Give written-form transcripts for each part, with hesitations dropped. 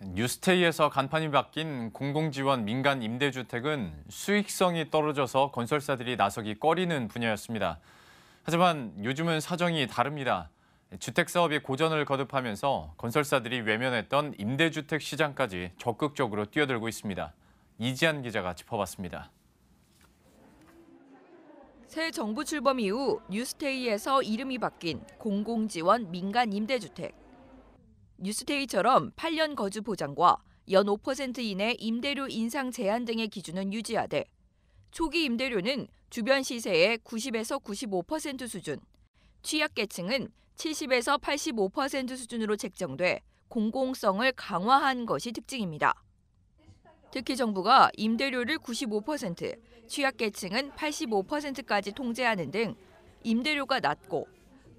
뉴스테이에서 간판이 바뀐 공공지원 민간 임대주택은 수익성이 떨어져서 건설사들이 나서기 꺼리는 분야였습니다. 하지만 요즘은 사정이 다릅니다. 주택 사업이 고전을 거듭하면서 건설사들이 외면했던 임대주택 시장까지 적극적으로 뛰어들고 있습니다. 이지한 기자가 짚어봤습니다. 새 정부 출범 이후 뉴스테이에서 이름이 바뀐 공공지원 민간 임대주택. 뉴스테이처럼 8년 거주 보장과 연 5% 이내 임대료 인상 제한 등의 기준은 유지하되 초기 임대료는 주변 시세의 90에서 95% 수준, 취약계층은 70에서 85% 수준으로 책정돼 공공성을 강화한 것이 특징입니다. 특히 정부가 임대료를 95%, 취약계층은 85%까지 통제하는 등 임대료가 낮고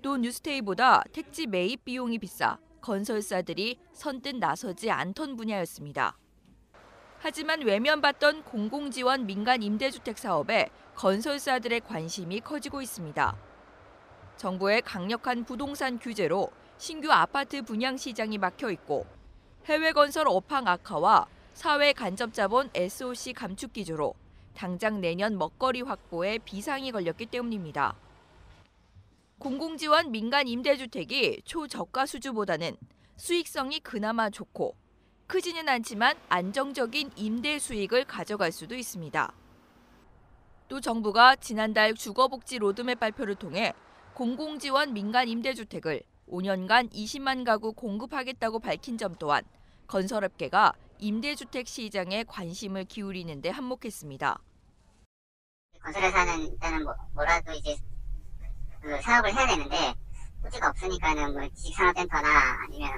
또 뉴스테이보다 택지 매입 비용이 비싸 건설사들이 선뜻 나서지 않던 분야였습니다. 하지만 외면받던 공공지원 민간 임대주택 사업에 건설사들의 관심이 커지고 있습니다. 정부의 강력한 부동산 규제로 신규 아파트 분양 시장이 막혀 있고 해외 건설 업황 악화와 사회 간접 자본 SOC 감축 기조로 당장 내년 먹거리 확보에 비상이 걸렸기 때문입니다. 공공지원 민간 임대주택이 초저가 수주보다는 수익성이 그나마 좋고 크지는 않지만 안정적인 임대 수익을 가져갈 수도 있습니다. 또 정부가 지난달 주거복지 로드맵 발표를 통해 공공지원 민간 임대주택을 5년간 20만 가구 공급하겠다고 밝힌 점 또한 건설업계가 임대주택 시장에 관심을 기울이는 데 한몫했습니다. 건설회사는 일단은 뭐라도 이제 그 사업을 해야 되는데 토지가 없으니까는 뭐 지식산업센터나 아니면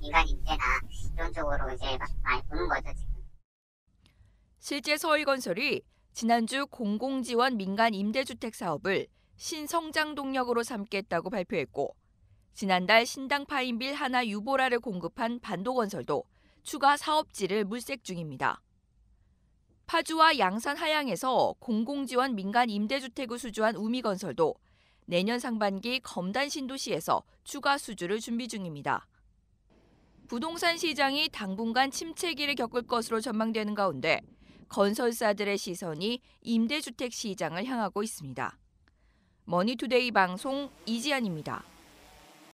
민간 임대나 이런 쪽으로 이제 많이 보는 거죠 지금. 실제 서울건설이 지난주 공공지원 민간 임대주택 사업을 신성장 동력으로 삼겠다고 발표했고 지난달 신당 파인빌 하나 유보라를 공급한 반도건설도 추가 사업지를 물색 중입니다. 파주와 양산 하양에서 공공지원 민간 임대주택을 수주한 우미건설도 내년 상반기 검단 신도시에서 추가 수주를 준비 중입니다. 부동산 시장이 당분간 침체기를 겪을 것으로 전망되는 가운데 건설사들의 시선이 임대주택 시장을 향하고 있습니다. 머니투데이 방송 이지안입니다.